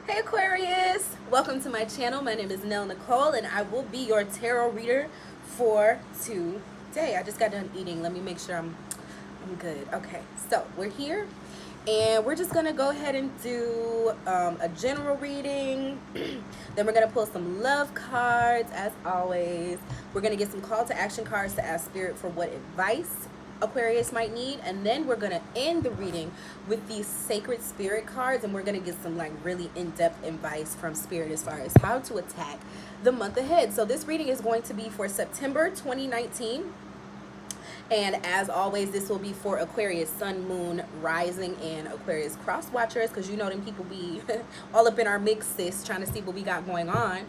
Hey Aquarius! Welcome to my channel. My name is Nell Nicole and I will be your tarot reader for today. I just got done eating. Let me make sure I'm good. Okay, so we're here and we're just gonna go ahead and do a general reading. Then we're gonna pull some love cards as always. We're gonna get some call to action cards to ask spirit for what advice Aquarius might need, and then we're gonna end the reading with these sacred spirit cards, and we're gonna get some like really in-depth advice from spirit as far as how to attack the month ahead. So this reading is going to be for September 2019, and as always this will be for Aquarius Sun, Moon, Rising, and Aquarius cross watchers, because you know them people be all up in our mix, sis, trying to see what we got going on.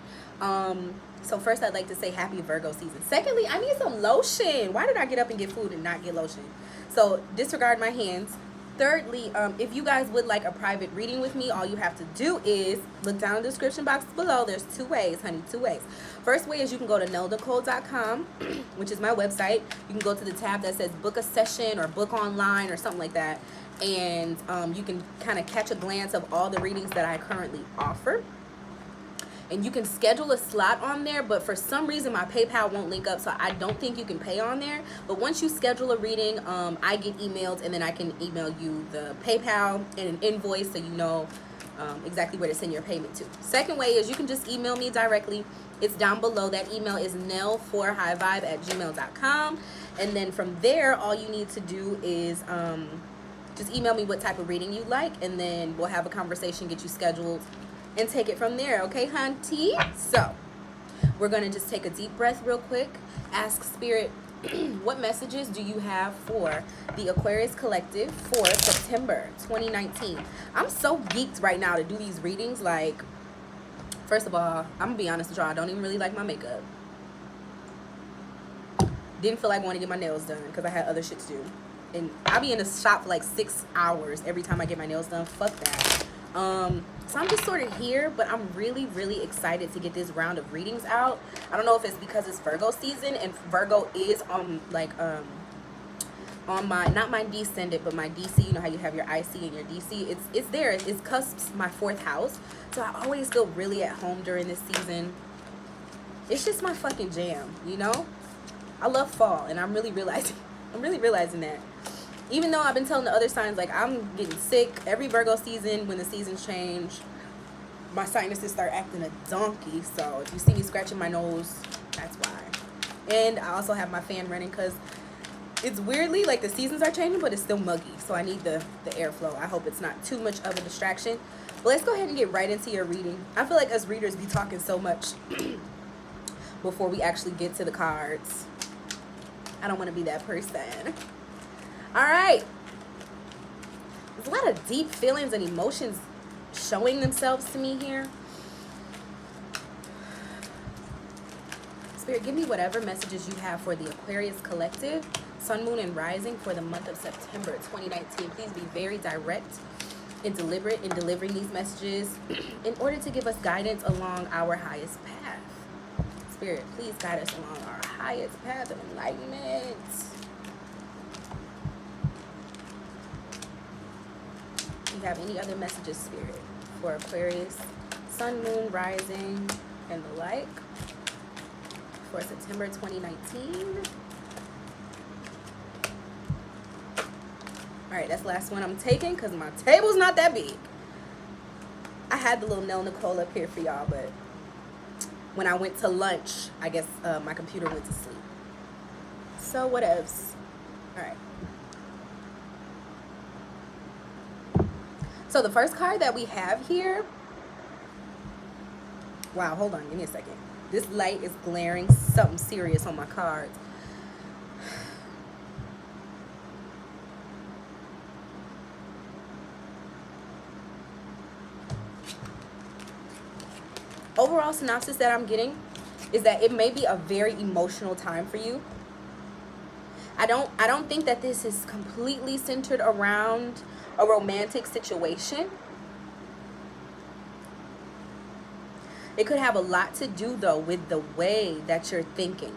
So first I'd like to say happy Virgo season. Secondly, I need some lotion. Why did I get up and get food and not get lotion? So disregard my hands. Thirdly, if you guys would like a private reading with me, all you have to do is look down in the description box below. There's two ways, honey, two ways. First way is you can go to nellnicole.com, which is my website. You can go to the tab that says book a session or book online or something like that. And you can kind of catch a glance of all the readings that I currently offer. And you can schedule a slot on there, but for some reason my PayPal won't link up, so I don't think you can pay on there. But once you schedule a reading, I get emailed, and then I can email you the PayPal and an invoice so you know exactly where to send your payment to. Second way is you can just email me directly. It's down below. That email is nell4highvibe@gmail.com. And then from there, all you need to do is just email me what type of reading you'd like, and then we'll have a conversation, get you scheduled, and take it from there. Okay, hunty? So we're gonna just take a deep breath real quick. Ask spirit, what messages do you have for the Aquarius collective for September 2019? I'm so geeked right now to do these readings. Like, first of all, I'm gonna be honest with y'all, I don't even really like my makeup. Didn't feel like wanting to get my nails done because I had other shit to do, and I'll be in the shop for like 6 hours every time I get my nails done. Fuck that. So I'm just sort of here, but I'm really excited to get this round of readings out. I don't know if it's because it's Virgo season, and Virgo is on on my, not my descendant, but my DC. You know how you have your IC and your DC? It's there. It's cusps my 4th house. So I always feel really at home during this season. It's just my fucking jam, you know? I love fall, and I'm really realizing that. Even though I've been telling the other signs, like, I'm getting sick every Virgo season. When the seasons change, my sinuses start acting a donkey. So if you see me scratching my nose, that's why. And I also have my fan running because it's weirdly like the seasons are changing, but it's still muggy. So I need the airflow. I hope it's not too much of a distraction. But let's go ahead and get right into your reading. I feel like us readers be talking so much before we actually get to the cards. I don't want to be that person. All right, there's a lot of deep feelings and emotions showing themselves to me here. Spirit, give me whatever messages you have for the Aquarius collective, Sun, Moon, and Rising for the month of September 2019. Please be very direct and deliberate in delivering these messages in order to give us guidance along our highest path. Spirit, please guide us along our highest path of enlightenment. Do you have any other messages, Spirit, for Aquarius, Sun, Moon, Rising, and the like for September 2019? All right, that's the last one I'm taking because my table's not that big. I had the little Nell Nicole up here for y'all, but when I went to lunch, I guess my computer went to sleep. So what else? All right. So the first card that we have here, wow, hold on, give me a second. This light is glaring something serious on my cards. Overall synopsis that I'm getting is that it may be a very emotional time for you. I don't think that this is completely centered around a romantic situation. It could have a lot to do though with the way that you're thinking,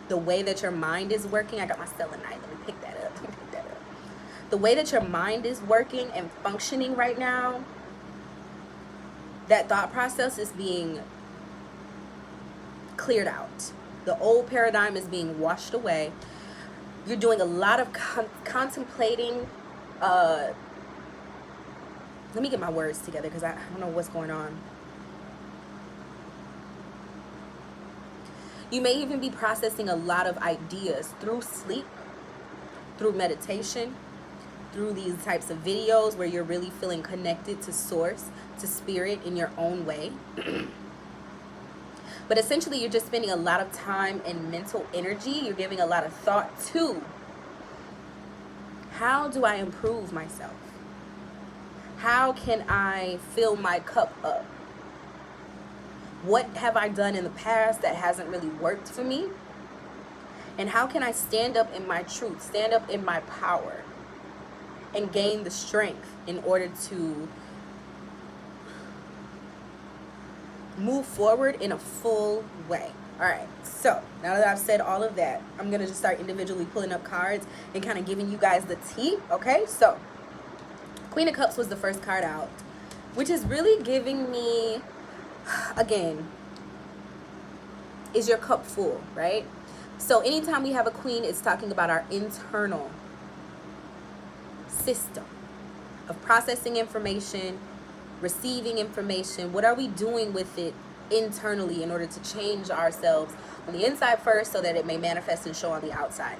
the way that your mind is working. I got my selenite. Let me pick that up. The way that your mind is working and functioning right now that thought process is being cleared out. The old paradigm is being washed away. You're doing a lot of contemplating. Let me get my words together because I don't know what's going on. You may even be processing a lot of ideas through sleep, through meditation, through these types of videos where you're really feeling connected to source, to spirit in your own way. But essentially, you're just spending a lot of time and mental energy. You're giving a lot of thought to, how do I improve myself? How can I fill my cup up? What have I done in the past that hasn't really worked for me? And how can I stand up in my truth, stand up in my power, and gain the strength in order to move forward in a full way? All right, so now that I've said all of that, I'm going to just start individually pulling up cards and kind of giving you guys the tea, okay? So Queen of Cups was the first card out, which is really giving me, again, is your cup full, right? So anytime we have a queen, it's talking about our internal system of processing information, receiving information. What are we doing with it internally in order to change ourselves on the inside first so that it may manifest and show on the outside?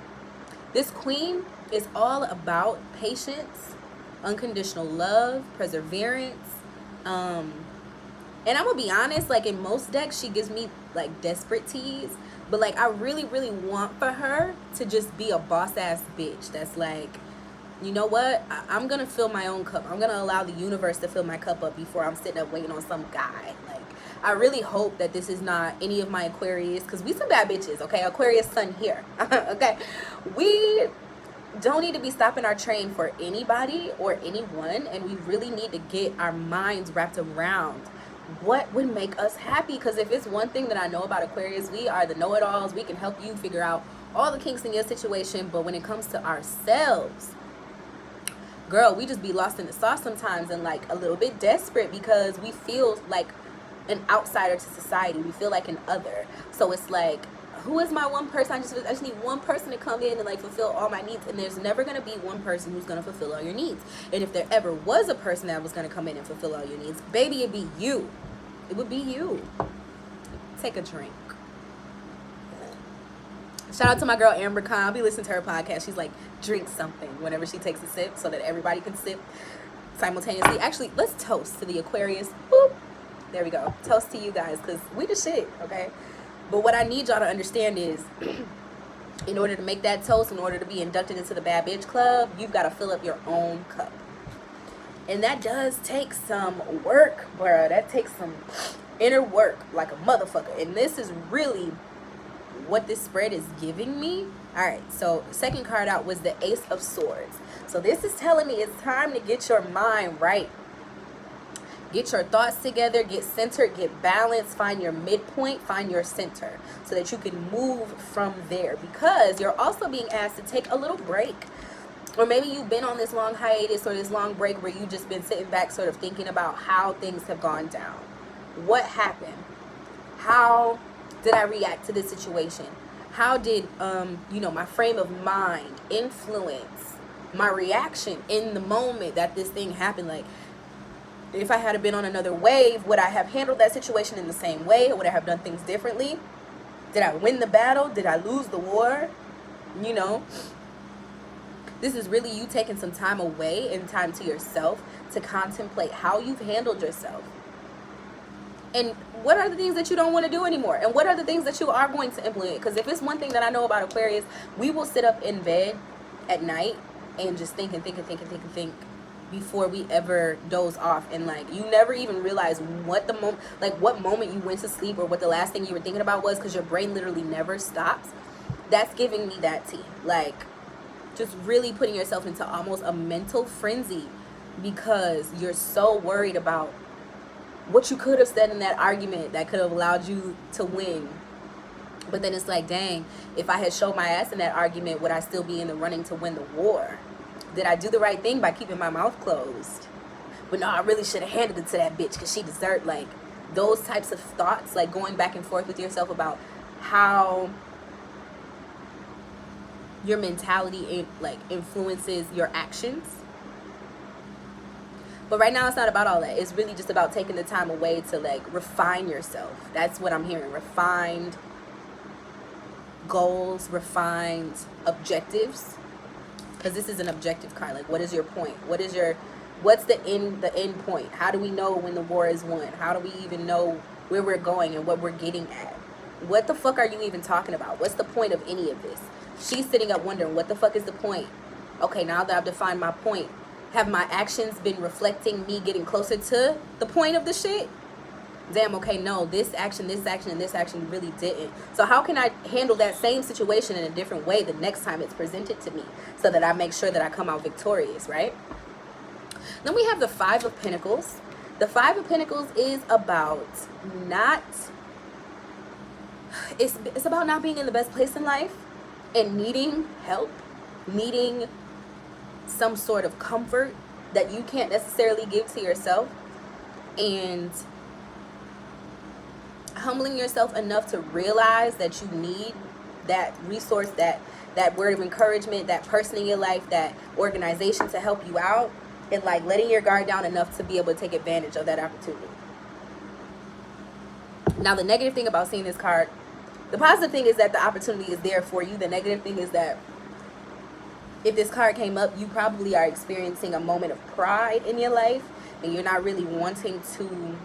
This queen is all about patience, unconditional love, perseverance. And I'm gonna be honest, like in most decks, she gives me like desperate tease. But like I really, really want for her to just be a boss ass bitch that's like, you know what? I'm gonna fill my own cup. I'm gonna allow the universe to fill my cup up before I'm sitting up waiting on some guy. Like, I really hope that this is not any of my Aquarius, because we some bad bitches, okay? Aquarius sun here, okay? We don't need to be stopping our train for anybody or anyone, and we really need to get our minds wrapped around what would make us happy. Because if it's one thing that I know about Aquarius, we are the know-it-alls. We can help you figure out all the kinks in your situation, but when it comes to ourselves, girl, we just be lost in the sauce sometimes and like a little bit desperate because we feel like an outsider to society. We feel like an other. So it's like, who is my one person? I just need one person to come in and like fulfill all my needs. And there's never going to be one person who's going to fulfill all your needs. And if there ever was a person that was going to come in and fulfill all your needs, baby, it'd be you. It would be you. Take a drink. Shout out to my girl Amber Khan. I'll be listening to her podcast. She's like, drink something whenever she takes a sip so that everybody can sip simultaneously. Actually, let's toast to the Aquarius. Boop. There we go. Toast to you guys, because we the shit, okay? But what I need y'all to understand is, in order to make that toast, in order to be inducted into the Bad Bitch Club, you've got to fill up your own cup. And that does take some work, bruh. That takes some inner work like a motherfucker. And this is really what this spread is giving me. All right, so second card out was the Ace of Swords. So this is telling me it's time to get your mind right. Get your thoughts together, get centered, get balanced, find your midpoint, find your center so that you can move from there, because you're also being asked to take a little break. Or maybe you've been on this long hiatus or this long break where you've just been sitting back sort of thinking about how things have gone down. What happened? How did I react to this situation? How did, my frame of mind influence my reaction in the moment that this thing happened? Like, if I had been on another wave, would I have handled that situation in the same way? Or would I have done things differently? Did I win the battle? Did I lose the war? You know, this is really you taking some time away and time to yourself to contemplate how you've handled yourself. And what are the things that you don't want to do anymore? And what are the things that you are going to implement? Because if it's one thing that I know about Aquarius, we will sit up in bed at night and just think before we ever doze off. And like, you never even realize what moment you went to sleep or what the last thing you were thinking about was, because your brain literally never stops. That's giving me that tea. Like, just really putting yourself into almost a mental frenzy because you're so worried about what you could have said in that argument that could have allowed you to win. But then it's like, dang, if I had showed my ass in that argument, would I still be in the running to win the war? Did I do the right thing by keeping my mouth closed? but no, I really should have handed it to that bitch because she deserved, like, those types of thoughts, like going back and forth with yourself about how your mentality like influences your actions. But right now it's not about all that. It's really just about taking the time away to like refine yourself. That's what I'm hearing. Refined goals, refined objectives. Because this is an objective card. Like, what is your point? What's the end point? How do we know when the war is won? How do we even know where we're going and what we're getting at? What the fuck are you even talking about? What's the point of any of this? She's sitting up wondering, what the fuck is the point? Okay, now that I've defined my point, have my actions been reflecting me getting closer to the point of the shit? Damn, okay, no, this action, and this action really didn't. So how can I handle that same situation in a different way the next time it's presented to me so that I make sure that I come out victorious, right? Then we have the Five of Pentacles. The Five of Pentacles is about it's about not being in the best place in life and needing help, needing some sort of comfort that you can't necessarily give to yourself, and humbling yourself enough to realize that you need that resource, that word of encouragement, that person in your life, that organization to help you out, and like letting your guard down enough to be able to take advantage of that opportunity. Now, the negative thing about seeing this card, the positive thing is that the opportunity is there for you. The negative thing is that if this card came up, you probably are experiencing a moment of pride in your life and you're not really wanting to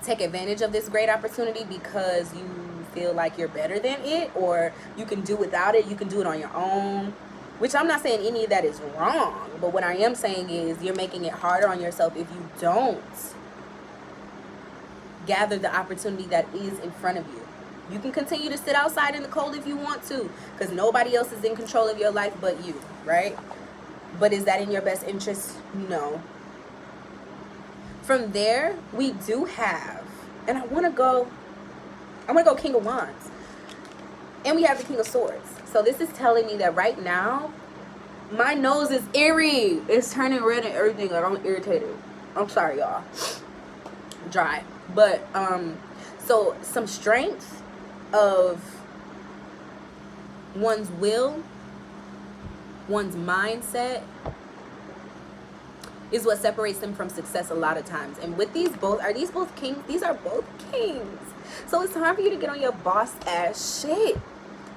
take advantage of this great opportunity because you feel like you're better than it, or you can do without it, you can do it on your own, which I'm not saying any of that is wrong, but what I am saying is you're making it harder on yourself if you don't gather the opportunity that is in front of you. You can continue to sit outside in the cold if you want to, because nobody else is in control of your life but you, right? But is that in your best interest? No. From there, we do have, and I want to go King of Wands. And we have the King of Swords. So this is telling me that right now, my nose is eerie. It's turning red and everything. Like, I'm irritated. I'm sorry, y'all. Dry. But, so some strength of one's will, one's mindset, is what separates them from success a lot of times. And with these both, are these both kings? These are both kings. So it's time for you to get on your boss ass shit.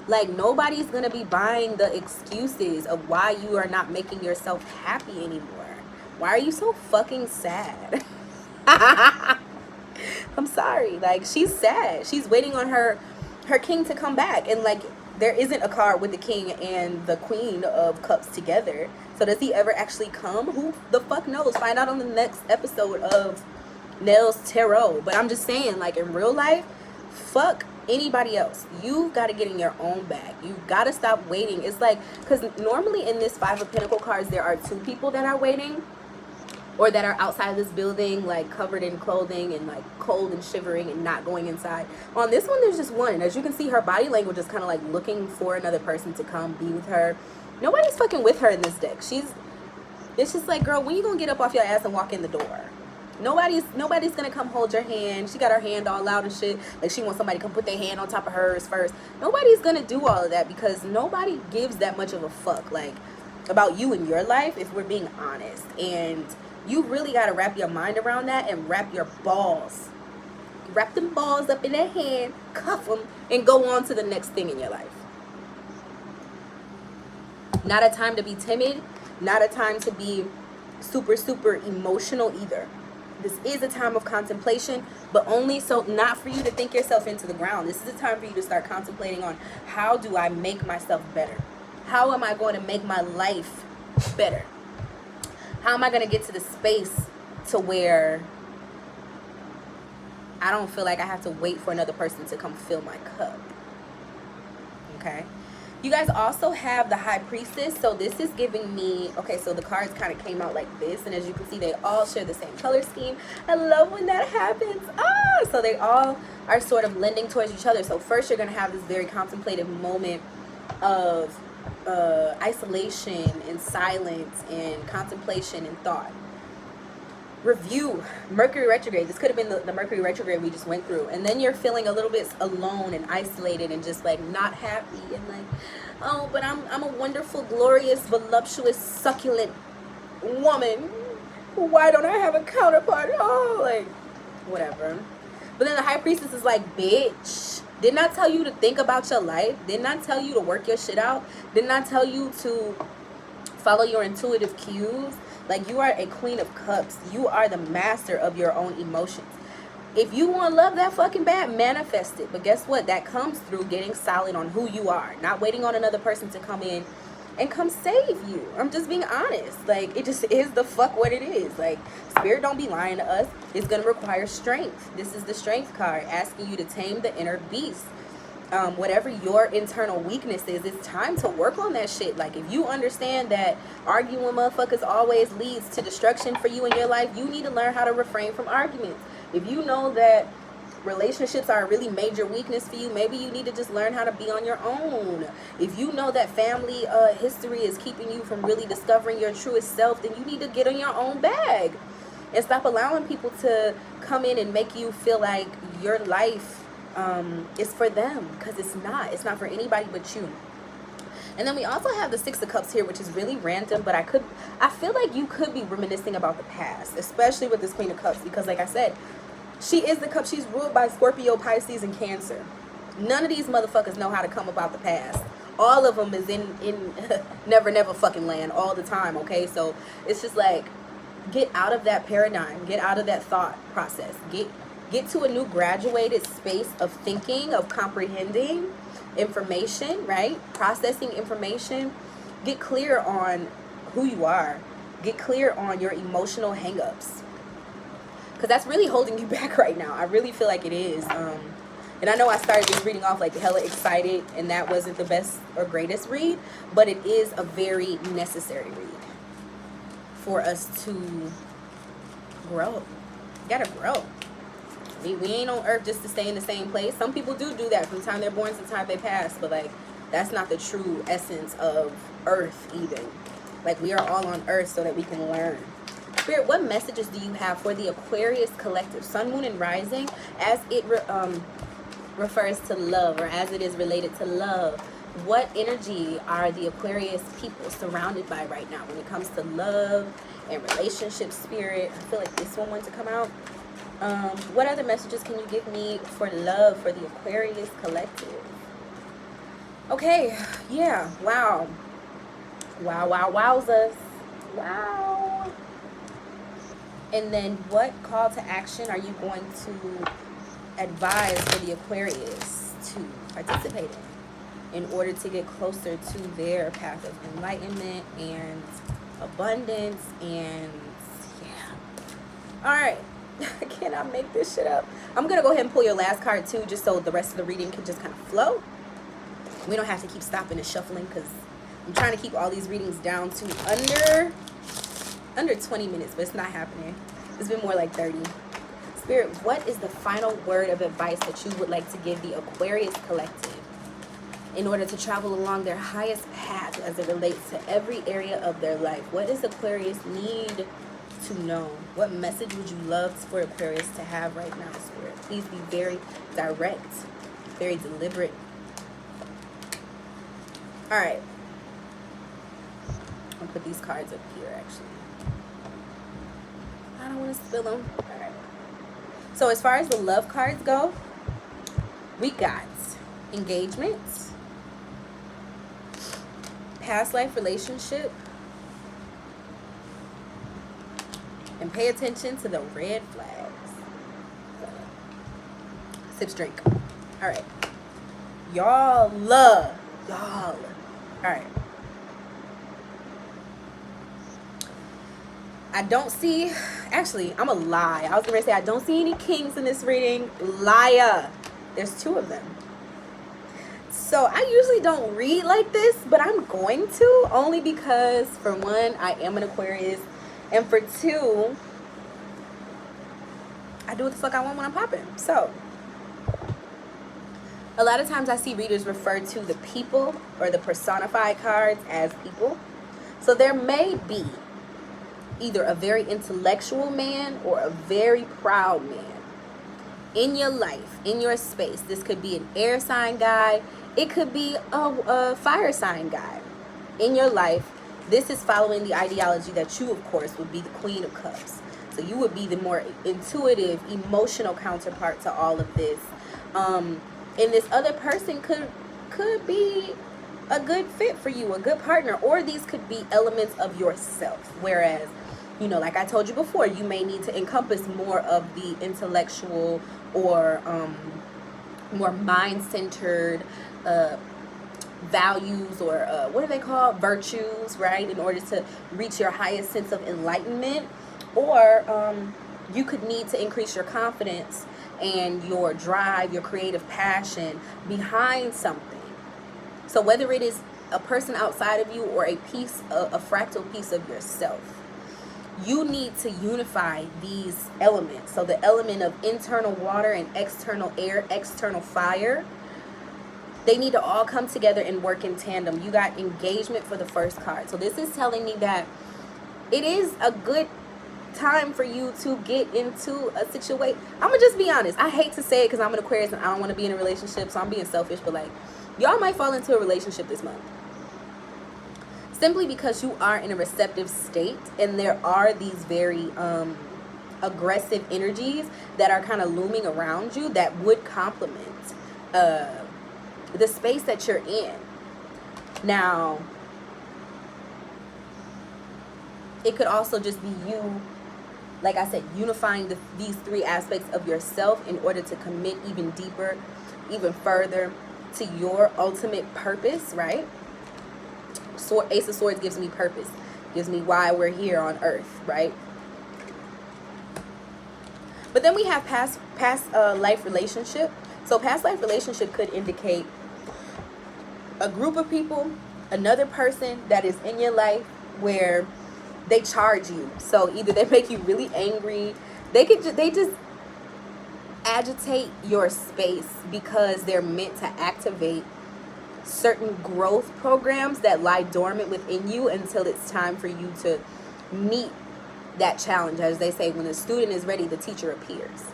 Like, nobody's gonna be buying the excuses of why you are not making yourself happy anymore. Why are you so fucking sad? I'm sorry. Like, she's sad. She's waiting on her king to come back. And like, there isn't a card with the king and the queen of cups together. So does he ever actually come? Who the fuck knows? Find out on the next episode of Nell's Tarot. But I'm just saying, like, in real life, fuck anybody else. You've got to get in your own bag. You've got to stop waiting. It's like, because normally in this Five of Pentacles cards, there are two people that are waiting, or that are outside this building, like covered in clothing and like cold and shivering and not going inside. On this one, there's just one. And as you can see, her body language is kind of like looking for another person to come be with her. Nobody's fucking with her in this deck. It's just like, girl, when you gonna get up off your ass and walk in the door? Nobody's gonna come hold your hand. She got her hand all out and shit. Like, she wants somebody to come put their hand on top of hers first. Nobody's gonna do all of that because nobody gives that much of a fuck, like, about you and your life, if we're being honest. And you really got to wrap your mind around that and wrap your balls. Wrap them balls up in their hand, cuff them, and go on to the next thing in your life. Not a time to be timid. Not a time to be super, super emotional either. This is a time of contemplation, but only so not for you to think yourself into the ground. This is a time for you to start contemplating on, how do I make myself better? How am I going to make my life better? How am I going to get to the space to where I don't feel like I have to wait for another person to come fill my cup? Okay. You guys also have the High Priestess. So this is giving me, okay, so the cards kind of came out like this. And as you can see, they all share the same color scheme. I love when that happens. So they all are sort of lending towards each other. So first you're going to have this very contemplative moment of isolation and silence and contemplation and thought. review Mercury retrograde. This could have been the Mercury retrograde we just went through, and then you're feeling a little bit alone and isolated and just like not happy and like, oh, but I'm a wonderful, glorious, voluptuous, succulent woman. Why don't I have a counterpart? Oh, like whatever. But then the High Priestess is like, bitch, didn't I tell you to think about your life? Didn't I tell you to work your shit out? Didn't I tell you to follow your intuitive cues? Like, you are a Queen of Cups. You are the master of your own emotions. If you want love that fucking bad, manifest it. But guess what? That comes through getting solid on who you are. Not waiting on another person to come in and come save you. I'm just being honest. Like, it just is the fuck what it is. Like, Spirit don't be lying to us. It's going to require strength. This is the Strength card, asking you to tame the inner beast. Whatever your internal weakness is, it's time to work on that shit. Like, if you understand that arguing with motherfuckers always leads to destruction for you in your life, you need to learn how to refrain from arguments. If you know that relationships are a really major weakness for you, maybe you need to just learn how to be on your own. If you know that family history is keeping you from really discovering your truest self, then you need to get in your own bag and stop allowing people to come in and make you feel like your life is for them, because it's not for anybody but you. And then we also have the Six of Cups here, which is really random, but I feel like you could be reminiscing about the past, especially with this Queen of Cups, because like I said, she is the cup. She's ruled by Scorpio, Pisces, and Cancer. None of these motherfuckers know how to come about the past. All of them is in never fucking land all the time, okay? So it's just like, get out of that paradigm, get out of that thought process, get to a new graduated space of thinking, of comprehending information, right? Processing information. Get clear on who you are. Get clear on your emotional hangups, because that's really holding you back right now. I really feel like it is. And I know I started this reading off like hella excited, and that wasn't the best or greatest read, but it is a very necessary read for us to grow. You gotta grow. We ain't on earth just to stay in the same place. Some people do that from the time they're born to the time they pass, but like, that's not the true essence of earth even. Like, we are all on earth so that we can learn. Spirit, what messages do you have for the Aquarius collective, sun, moon, and rising, as it refers to love, or as it is related to love? What energy are the Aquarius people surrounded by right now when it comes to love and relationship, Spirit? I feel like this one wants to come out. What other messages can you give me for love for the Aquarius collective? Okay, yeah, wow. Wowzers. Wow. And then what call to action are you going to advise for the Aquarius to participate in order to get closer to their path of enlightenment and abundance? And yeah. All right. I cannot make this shit up. I'm going to go ahead and pull your last card too, just so the rest of the reading can just kind of flow. We don't have to keep stopping and shuffling, because I'm trying to keep all these readings down to under 20 minutes, but it's not happening. It's been more like 30. Spirit, what is the final word of advice that you would like to give the Aquarius collective in order to travel along their highest path as it relates to every area of their life? What does Aquarius need to know? What message would you love for Aquarius to have right now, Spirit? Please be very direct, very deliberate. All right. I'll put these cards up here, actually. I don't want to spill them. All right. So as far as the love cards go, we got engagement, past life relationship, and pay attention to the red flags. Sip, drink. All right. Y'all. All right. I don't see, actually, I'm a lie. I was going to say I don't see any kings in this reading. Liar. There's two of them. So I usually don't read like this, but I'm going to, only because, for one, I am an Aquarius. And for two, I do what the fuck I want when I'm popping. So, a lot of times I see readers refer to the people or the personified cards as people. So there may be either a very intellectual man or a very proud man in your life, in your space. This could be an air sign guy. It could be a fire sign guy in your life. This is following the ideology that you, of course, would be the Queen of Cups. So you would be the more intuitive, emotional counterpart to all of this. And this other person could be a good fit for you, a good partner, or these could be elements of yourself. Whereas, you know, like I told you before, you may need to encompass more of the intellectual or more mind-centered values, or what are they called? Virtues, right? In order to reach your highest sense of enlightenment. Or you could need to increase your confidence and your drive, your creative passion behind something. So whether it is a person outside of you or a fractal piece of yourself, you need to unify these elements. So the element of internal water and external air, external fire, they need to all come together and work in tandem. You got engagement for the first card. So this is telling me that it is a good time for you to get into a situation. I'm gonna just be honest. I hate to say it because I'm an Aquarius and I don't want to be in a relationship, so I'm being selfish, but like, y'all might fall into a relationship this month simply because you are in a receptive state, and there are these very aggressive energies that are kind of looming around you that would complement the space that you're in. Now, it could also just be you, like I said, unifying these three aspects of yourself in order to commit even deeper, even further to your ultimate purpose, right? So Ace of Swords gives me purpose, gives me why we're here on earth, right? But then we have past life relationship. So past life relationship could indicate a group of people, another person that is in your life where they charge you. So either they make you really angry, they just agitate your space because they're meant to activate certain growth programs that lie dormant within you until it's time for you to meet that challenge. As they say, when the student is ready, the teacher appears.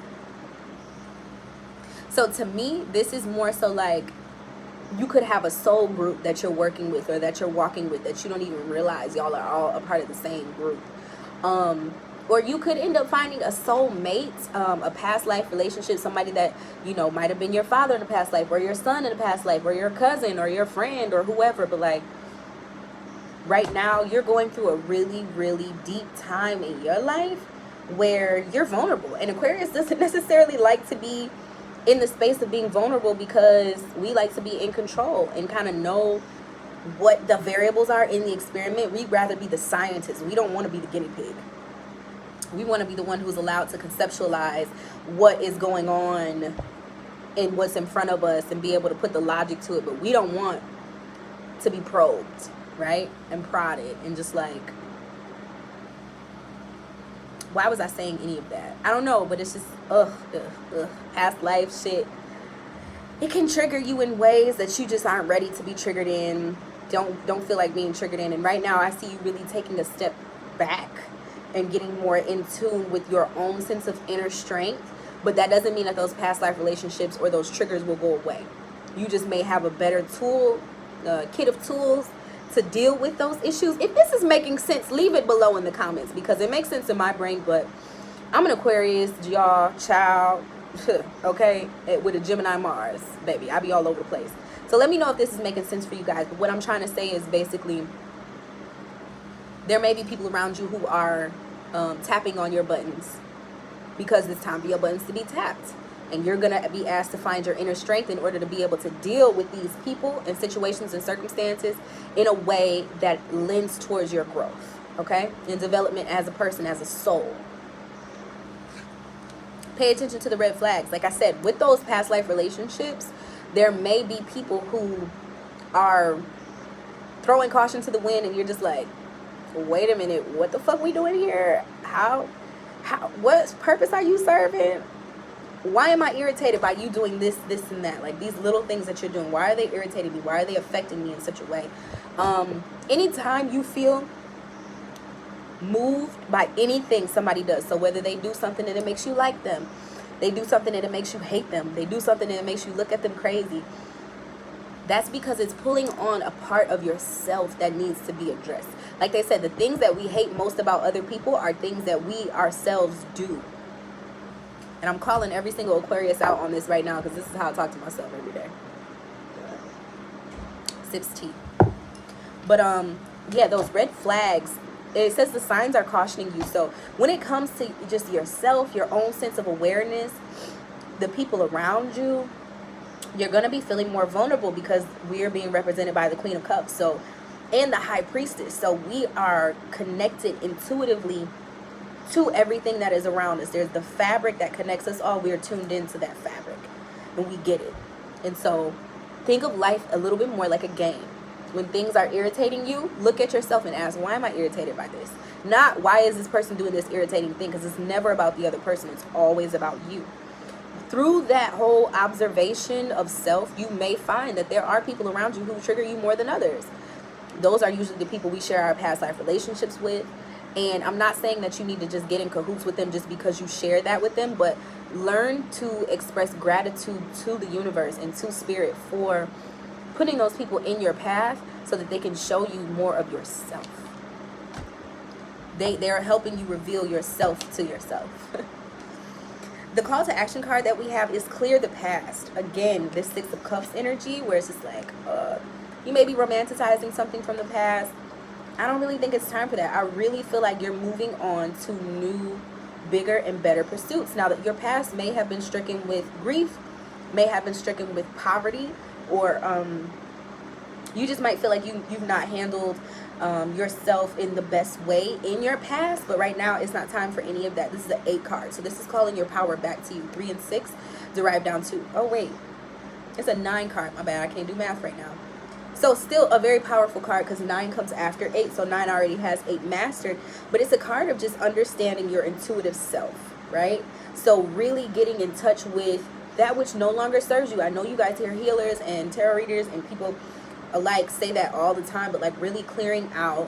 So to me, this is more so like you could have a soul group that you're working with or that you're walking with that you don't even realize y'all are all a part of the same group. Or you could end up finding a soul mate, a past life relationship, somebody that, you know, might have been your father in a past life, or your son in a past life, or your cousin, or your friend, or whoever. But like, right now, you're going through a really, really deep time in your life where you're vulnerable. And Aquarius doesn't necessarily like to be in the space of being vulnerable because we like to be in control and kind of know what the variables are in the experiment. We'd rather be the scientist. We don't want to be the guinea pig. We want to be the one who's allowed to conceptualize what is going on and what's in front of us and be able to put the logic to it. But we don't want to be probed, right? And prodded and just like, why was I saying any of that? I don't know, but it's just, past life shit. It can trigger you in ways that you just aren't ready to be triggered in. Don't feel like being triggered in. And right now I see you really taking a step back and getting more in tune with your own sense of inner strength. But that doesn't mean that those past life relationships or those triggers will go away. You just may have a better tool, kit of tools to deal with those issues. If this is making sense, leave it below in the comments because it makes sense in my brain. But I'm an Aquarius, y'all, child, okay, with a Gemini Mars, baby. I be all over the place. So let me know if this is making sense for you guys. But what I'm trying to say is basically, there may be people around you who are tapping on your buttons because it's time for your buttons to be tapped. And you're going to be asked to find your inner strength in order to be able to deal with these people and situations and circumstances in a way that lends towards your growth, okay? And development as a person, as a soul. Pay attention to the red flags. Like I said, with those past life relationships, there may be people who are throwing caution to the wind and you're just like, wait a minute, what the fuck we doing here? What purpose are you serving? Why am I irritated by you doing this, and that? Like these little things that you're doing, why are they irritating me? Why are they affecting me in such a way? Anytime you feel moved by anything somebody does. So whether they do something and it makes you like them, they do something and it makes you hate them, they do something and it makes you look at them crazy, that's because it's pulling on a part of yourself that needs to be addressed. Like they said, the things that we hate most about other people are things that we ourselves do. And I'm calling every single Aquarius out on this right now, because this is how I talk to myself every day. Sips tea. But yeah, those red flags, it says the signs are cautioning you. So when it comes to just yourself, your own sense of awareness, the people around you, you're going to be feeling more vulnerable, because we are being represented by the Queen of Cups, so, and the High Priestess. So we are connected intuitively to everything that is around us. There's the fabric that connects us all. We are tuned into that fabric and we get it. And so think of life a little bit more like a game. When things are irritating you, look at yourself and ask, why am I irritated by this? Not, why is this person doing this irritating thing? Because it's never about the other person. It's always about you. Through that whole observation of self, you may find that there are people around you who trigger you more than others. Those are usually the people we share our past life relationships with. And I'm not saying that you need to just get in cahoots with them just because you share that with them, but learn to express gratitude to the universe and to spirit for putting those people in your path so that they can show you more of yourself. They are helping you reveal yourself to yourself. The call to action card that we have is clear the past. Again, this Six of Cups energy, where it's just like, you may be romanticizing something from the past. I don't really think it's time for that. I really feel like you're moving on to new, bigger, and better pursuits. Now that your past may have been stricken with grief, may have been stricken with poverty, or you just might feel like you've not handled yourself in the best way in your past, but right now it's not time for any of that. This is an 8 card, so this is calling your power back to you. 3 and 6 derive down to, oh wait, it's a 9 card. My bad, I can't do math right now. So still a very powerful card, because 9 comes after 8, so 9 already has 8 mastered, but it's a card of just understanding your intuitive self, right? So really getting in touch with that which no longer serves you. I know you guys hear healers and tarot readers and people alike say that all the time, but like really clearing out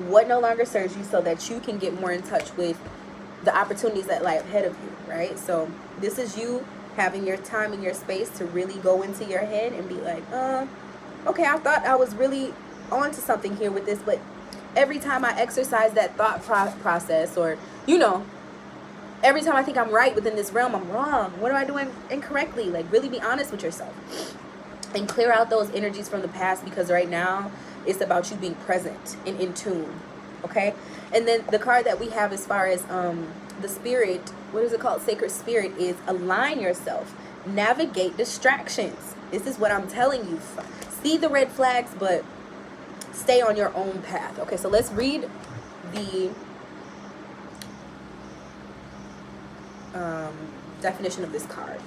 what no longer serves you so that you can get more in touch with the opportunities that lie ahead of you, right? So this is you having your time and your space to really go into your head and be like, okay, I thought I was really onto something here with this, but every time I exercise that thought process, or, you know, every time I think I'm right within this realm, I'm wrong. What am I doing incorrectly? Like, really be honest with yourself and clear out those energies from the past, because right now it's about you being present and in tune, okay? And then the card that we have as far as the spirit, what is it called? Sacred Spirit, is align yourself, navigate distractions. This is what I'm telling you. See the red flags, but stay on your own path. Okay, so let's read the definition of this card.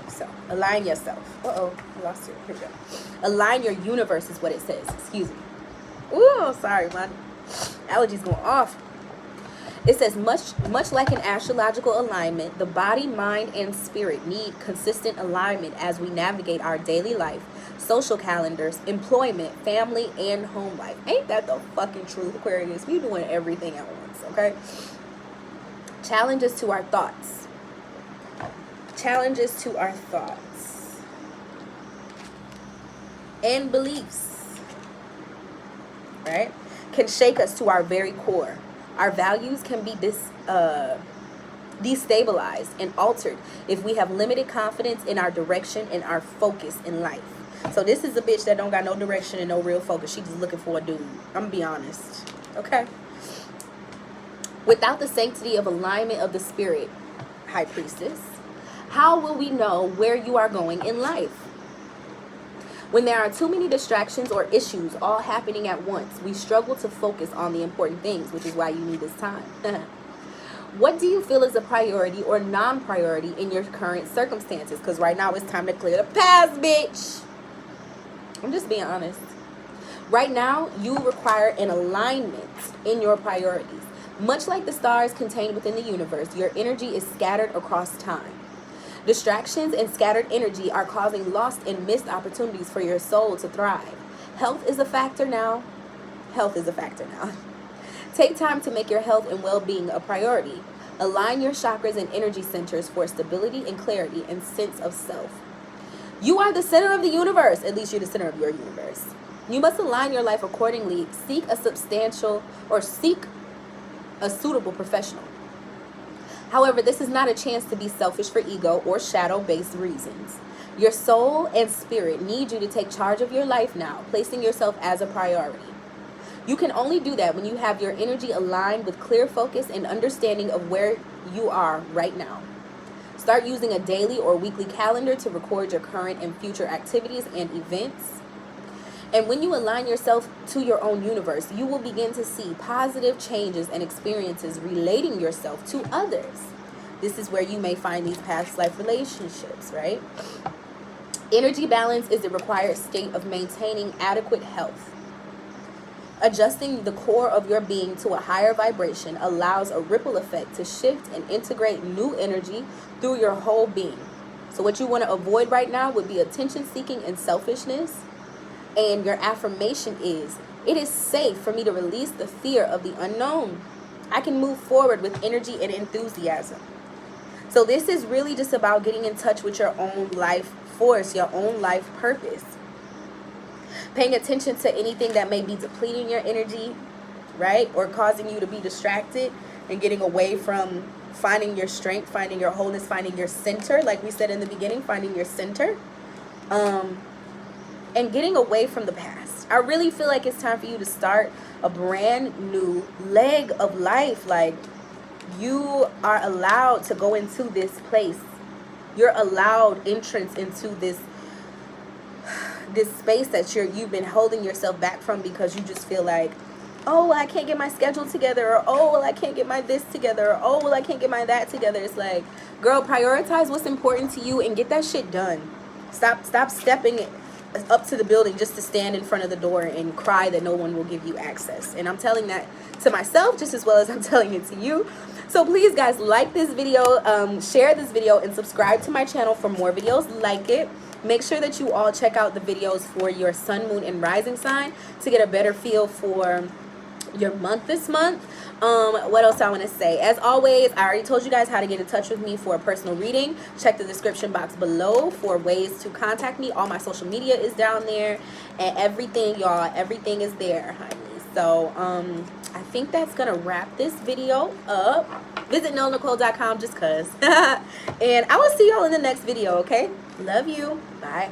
So, align yourself. Uh-oh, I lost it. Here we go. Align your universe is what it says. Excuse me. Ooh, sorry, my allergies going off. It says, much like an astrological alignment, the body, mind, and spirit need consistent alignment as we navigate our daily life, social calendars, employment, family, and home life. Ain't that the fucking truth, Aquarius? We doing everything at once, okay? Challenges to our thoughts. Challenges to our thoughts and beliefs, right, can shake us to our very core. Our values can be destabilized and altered if we have limited confidence in our direction and our focus in life. So this is a bitch that don't got no direction and no real focus. She just looking for a dude. I'm gonna be honest, okay? Without the sanctity of alignment of the spirit, High Priestess, how will we know where you are going in life? When there are too many distractions or issues all happening at once, we struggle to focus on the important things, which is why you need this time. What do you feel is a priority or non-priority in your current circumstances? Because right now it's time to clear the past, bitch. I'm just being honest. Right now, you require an alignment in your priorities. Much like the stars contained within the universe, your energy is scattered across time. Distractions and scattered energy are causing lost and missed opportunities for your soul to thrive. Health is a factor now. Health is a factor now. Take time to make your health and well-being a priority. Align your chakras and energy centers for stability and clarity and sense of self. You are the center of the universe. At least you're the center of your universe. You must align your life accordingly. Seek a suitable professional. However, this is not a chance to be selfish for ego or shadow-based reasons. Your soul and spirit need you to take charge of your life now, placing yourself as a priority. You can only do that when you have your energy aligned with clear focus and understanding of where you are right now. Start using a daily or weekly calendar to record your current and future activities and events. And when you align yourself to your own universe, you will begin to see positive changes and experiences relating yourself to others. This is where you may find these past life relationships, right? Energy balance is the required state of maintaining adequate health. Adjusting the core of your being to a higher vibration allows a ripple effect to shift and integrate new energy through your whole being. So what you want to avoid right now would be attention seeking and selfishness. And your affirmation is, it is safe for me to release the fear of the unknown. I can move forward with energy and enthusiasm. So this is really just about getting in touch with your own life force, your own life purpose. Paying attention to anything that may be depleting your energy, right? Or causing you to be distracted and getting away from finding your strength, finding your wholeness, finding your center. Like we said in the beginning, finding your center. And getting away from the past. I really feel like it's time for you to start a brand new leg of life. Like, you are allowed to go into this place. You're allowed entrance into this space that you've been holding yourself back from because you just feel like, oh, well, I can't get my schedule together, or oh, well, I can't get my this together, or oh, well, I can't get my that together. It's like, girl, prioritize what's important to you and get that shit done. Stop stepping up to the building just to stand in front of the door and cry that no one will give you access. And I'm telling that to myself just as well as I'm telling it to you. So please, guys, like this video, share this video, and subscribe to my channel for more videos like it. Make sure that you all check out the videos for your sun, moon, and rising sign to get a better feel for your month this month. What else I want to say? As always, I already told you guys how to get in touch with me for a personal reading. Check the description box below for ways to contact me. All my social media is down there, and everything, y'all, everything is there, honey. So I think that's gonna wrap this video up. Visit nellnicole.com just cuz. And I will see y'all in the next video, okay? Love you. Bye.